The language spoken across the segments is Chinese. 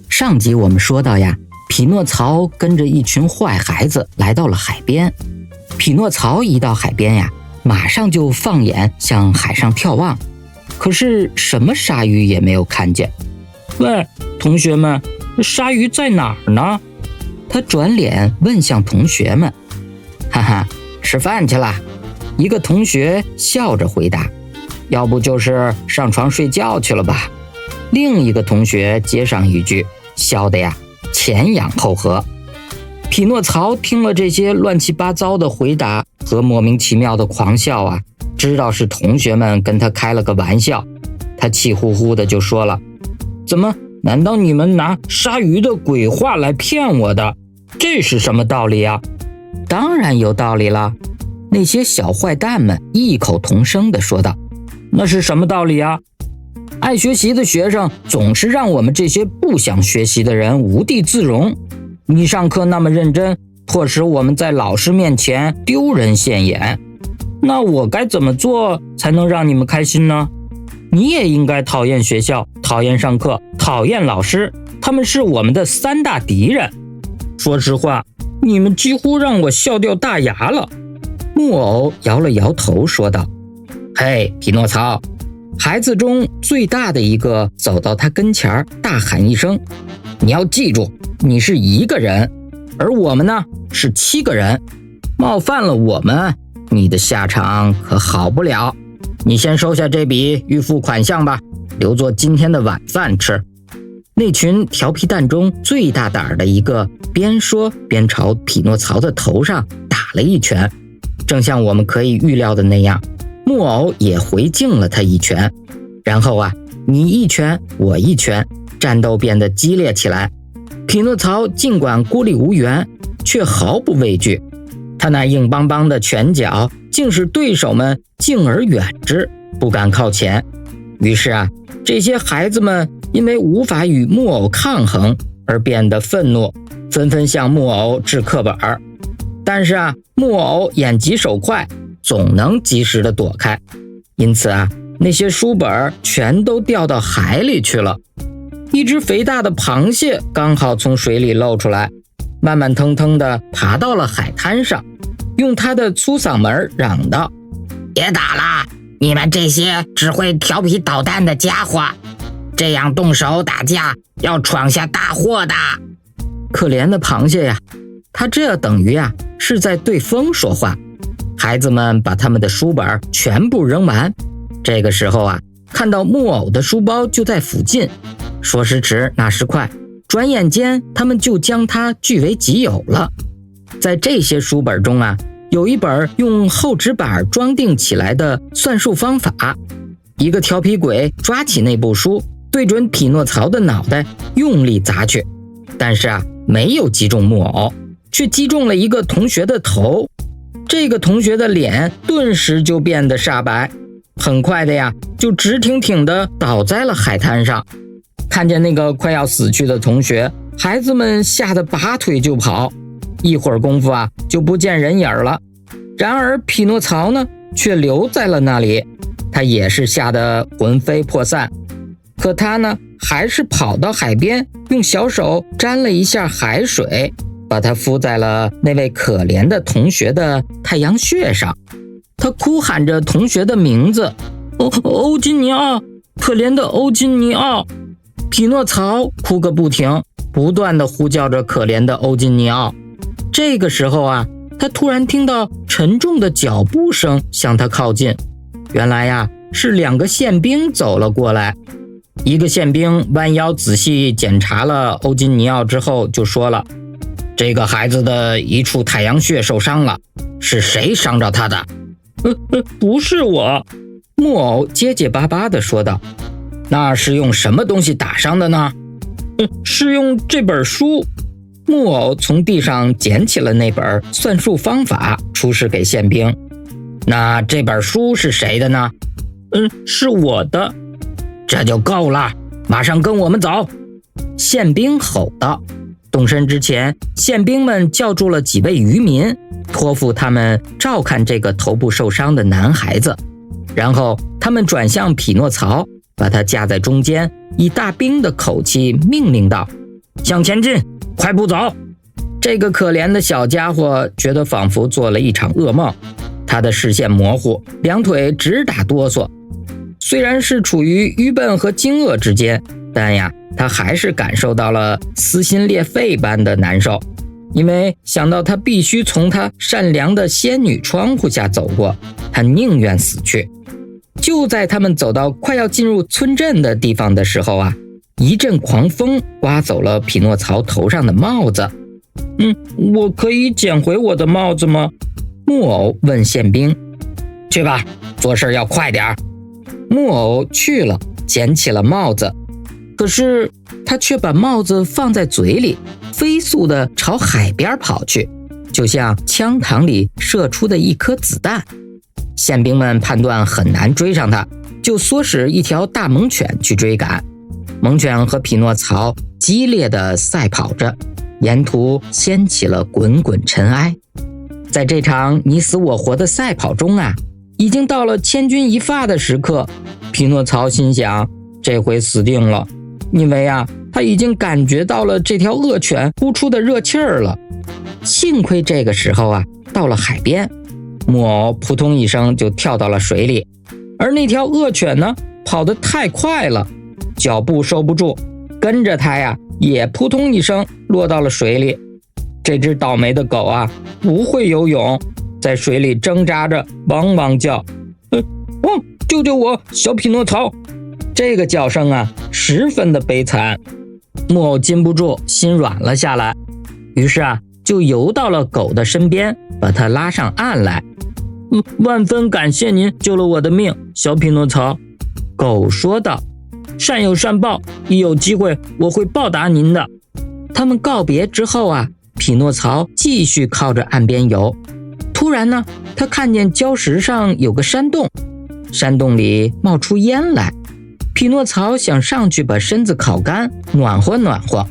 上集我们说到呀，匹诺曹跟着一群坏孩子来到了海边。匹诺曹一到海边呀，马上就放眼向海上眺望，可是什么鲨鱼也没有看见。喂，同学们，鲨鱼在哪儿呢？他转脸问向同学们。哈哈，吃饭去了。一个同学笑着回答。要不就是上床睡觉去了吧。另一个同学接上一句，笑得呀前仰后合。匹诺曹听了这些乱七八糟的回答和莫名其妙的狂笑啊，知道是同学们跟他开了个玩笑，他气呼呼的就说了：怎么，难道你们拿鲨鱼的鬼话来骗我的？这是什么道理啊？当然有道理了。那些小坏蛋们异口同声地说道。那是什么道理啊？爱学习的学生总是让我们这些不想学习的人无地自容。你上课那么认真，迫使我们在老师面前丢人现眼。那我该怎么做才能让你们开心呢？你也应该讨厌学校，讨厌上课，讨厌老师，他们是我们的三大敌人。说实话，你们几乎让我笑掉大牙了。木偶摇了摇头说道。嘿，匹诺曹！孩子中最大的一个走到他跟前大喊一声，你要记住，你是一个人，而我们呢是7个人，冒犯了我们，你的下场可好不了。你先收下这笔预付款项吧，留作今天的晚饭吃。那群调皮蛋中最大胆的一个边说边朝匹诺曹的头上打了一拳，正像我们可以预料的那样，木偶也回敬了他一拳。然后啊，你一拳我一拳，战斗变得激烈起来。匹诺曹尽管孤立无援，却毫不畏惧，他那硬邦邦的拳脚竟使对手们敬而远之，不敢靠前。于是啊，这些孩子们因为无法与木偶抗衡而变得愤怒，纷纷向木偶掷课本。但是啊，木偶眼疾手快，总能及时的躲开，因此啊，那些书本全都掉到海里去了。一只肥大的螃蟹刚好从水里露出来，慢慢腾腾地爬到了海滩上，用它的粗嗓门嚷道：别打了，你们这些只会调皮捣蛋的家伙，这样动手打架要闯下大祸的。可怜的螃蟹呀，它这等于啊是在对风说话。孩子们把他们的书本全部扔完，这个时候啊，看到木偶的书包就在附近，说时迟那时快，转眼间他们就将它据为己有了。在这些书本中啊，有一本用厚纸板装订起来的算术方法。一个调皮鬼抓起那部书，对准匹诺曹的脑袋用力砸去，但是啊，没有击中木偶，却击中了一个同学的头。这个同学的脸顿时就变得煞白，很快的呀，就直挺挺地倒在了海滩上。看见那个快要死去的同学，孩子们吓得拔腿就跑，一会儿功夫啊，就不见人影了。然而匹诺曹呢，却留在了那里，他也是吓得魂飞魄散。可他呢，还是跑到海边，用小手沾了一下海水，把它敷在了那位可怜的同学的太阳穴上。他哭喊着同学的名字：欧金尼奥，可怜的欧金尼奥。匹诺曹哭个不停，不断地呼叫着可怜的欧金尼奥。这个时候啊，他突然听到沉重的脚步声向他靠近。原来呀，是2个宪兵走了过来。一个宪兵弯腰仔细检查了欧金尼奥之后就说了：这个孩子的一处太阳穴受伤了，是谁伤着他的？不是我。木偶结结巴巴地说道。那是用什么东西打伤的呢？是用这本书。木偶从地上捡起了那本算术方法，出示给宪兵。那这本书是谁的呢？是我的。这就够了，马上跟我们走！宪兵吼道。动身之前，宪兵们叫住了几位渔民，托付他们照看这个头部受伤的男孩子。然后他们转向匹诺曹，把他架在中间，以大兵的口气命令道：向前进，快步走。这个可怜的小家伙觉得仿佛做了一场噩梦，他的视线模糊，两腿直打哆嗦。虽然是处于愚笨和惊愕之间，但呀，他还是感受到了撕心裂肺般的难受，因为想到他必须从他善良的仙女窗户下走过，他宁愿死去。就在他们走到快要进入村镇的地方的时候啊，一阵狂风刮走了匹诺曹头上的帽子。我可以捡回我的帽子吗？木偶问宪兵。去吧，做事要快点。木偶去了，捡起了帽子，可是他却把帽子放在嘴里，飞速地朝海边跑去，就像枪膛里射出的一颗子弹。宪兵们判断很难追上他，就唆使一条大猛犬去追赶。猛犬和匹诺曹激烈地赛跑着，沿途掀起了滚滚尘埃。在这场你死我活的赛跑中啊，已经到了千钧一发的时刻。匹诺曹心想，这回死定了，因为啊，他已经感觉到了这条恶犬呼出的热气儿了。幸亏这个时候啊，到了海边，木偶扑通一声就跳到了水里，而那条恶犬呢，跑得太快了，脚步收不住，跟着他呀，也扑通一声落到了水里。这只倒霉的狗啊，不会游泳，在水里挣扎着，汪汪叫。救救我，小匹诺曹！这个叫声啊，十分的悲惨。木偶禁不住心软了下来，于是啊，就游到了狗的身边，把它拉上岸来。万分感谢您救了我的命，小匹诺曹。狗说道。善有善报，一有机会我会报答您的。他们告别之后啊，匹诺曹继续靠着岸边游。突然呢，他看见礁石上有个山洞，山洞里冒出烟来。匹诺曹想上去把身子烤干，暖和暖和。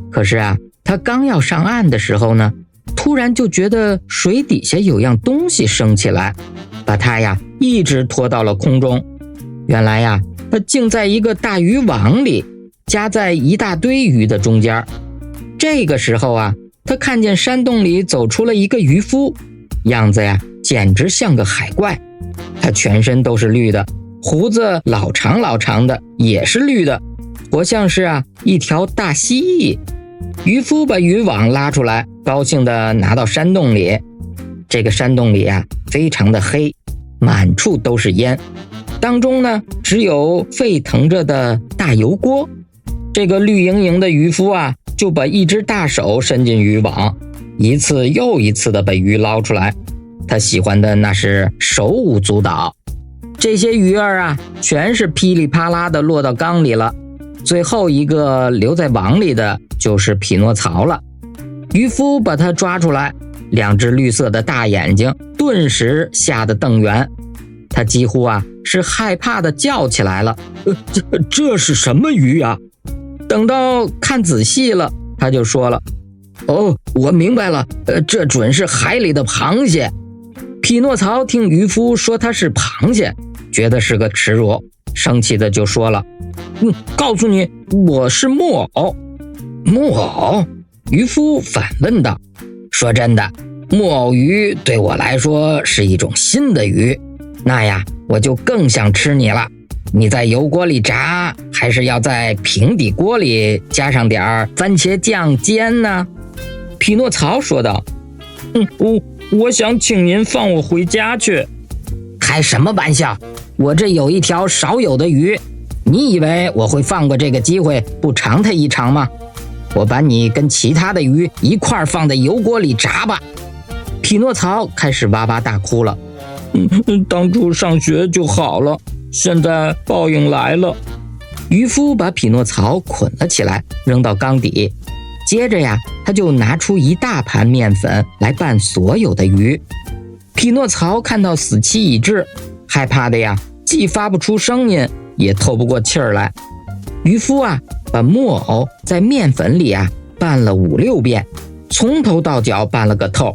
可是啊，他刚要上岸的时候呢，突然就觉得水底下有样东西升起来，把他呀一直拖到了空中。原来呀，他竟在一个大渔网里，夹在一大堆鱼的中间。这个时候啊，他看见山洞里走出了一个渔夫，样子呀简直像个海怪。他全身都是绿的，胡子老长老长的，也是绿的，活像是啊一条大蜥蜴。渔夫把渔网拉出来，高兴地拿到山洞里。这个山洞里啊非常的黑，满处都是烟，当中呢只有沸腾着的大油锅。这个绿莹莹的渔夫啊，就把一只大手伸进渔网，一次又一次地把鱼捞出来。他喜欢的那是手舞足蹈。这些鱼儿啊，全是噼里啪啦地落到缸里了。最后一个留在网里的就是匹诺曹了。渔夫把他抓出来，两只绿色的大眼睛顿时吓得瞪圆。他几乎啊是害怕地叫起来了。这是什么鱼啊？等到看仔细了，他就说了：我明白了，这准是海里的螃蟹。匹诺曹听渔夫说他是螃蟹，觉得是个耻辱，生气的就说了：告诉你，我是木偶。木偶？渔夫反问道。说真的，木偶鱼对我来说是一种新的鱼，那呀，我就更想吃你了。你在油锅里炸，还是要在平底锅里加上点番茄酱煎呢？匹诺曹说道。我想请您放我回家去。开什么玩笑，我这有一条少有的鱼，你以为我会放过这个机会不尝它一尝吗？我把你跟其他的鱼一块放在油锅里炸吧。匹诺曹开始哇哇大哭了。当初上学就好了，现在报应来了。渔夫把匹诺曹捆了起来，扔到缸底。接着呀，他就拿出一大盘面粉来拌所有的鱼。匹诺曹看到死期已至，害怕的呀，既发不出声音，也透不过气儿来。渔夫啊，把木偶在面粉里啊拌了5、6遍，从头到脚拌了个透。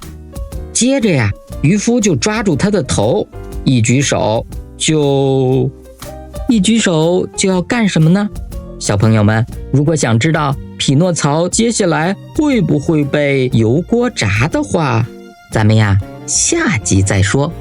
接着呀，渔夫就抓住他的头，一举手就一举手就要干什么呢？小朋友们，如果想知道匹诺曹接下来会不会被油锅炸的话，咱们呀下集再说。